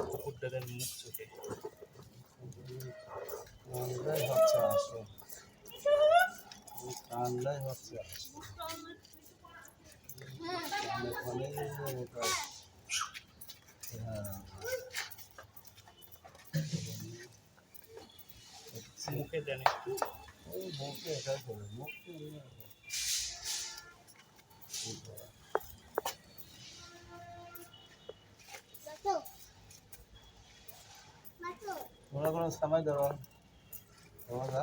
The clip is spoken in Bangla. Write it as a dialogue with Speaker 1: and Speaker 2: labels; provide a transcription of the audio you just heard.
Speaker 1: কুকুরটাদের মুখ চোখে
Speaker 2: ঠান্ডাই হচ্ছে আসে, ঠান্ডাই হচ্ছে আসে।
Speaker 1: মুখে দেন একটু।
Speaker 2: ওই মুখে এটাই করে, মুখে তোমরা কোনো সময় ধরো তোমরা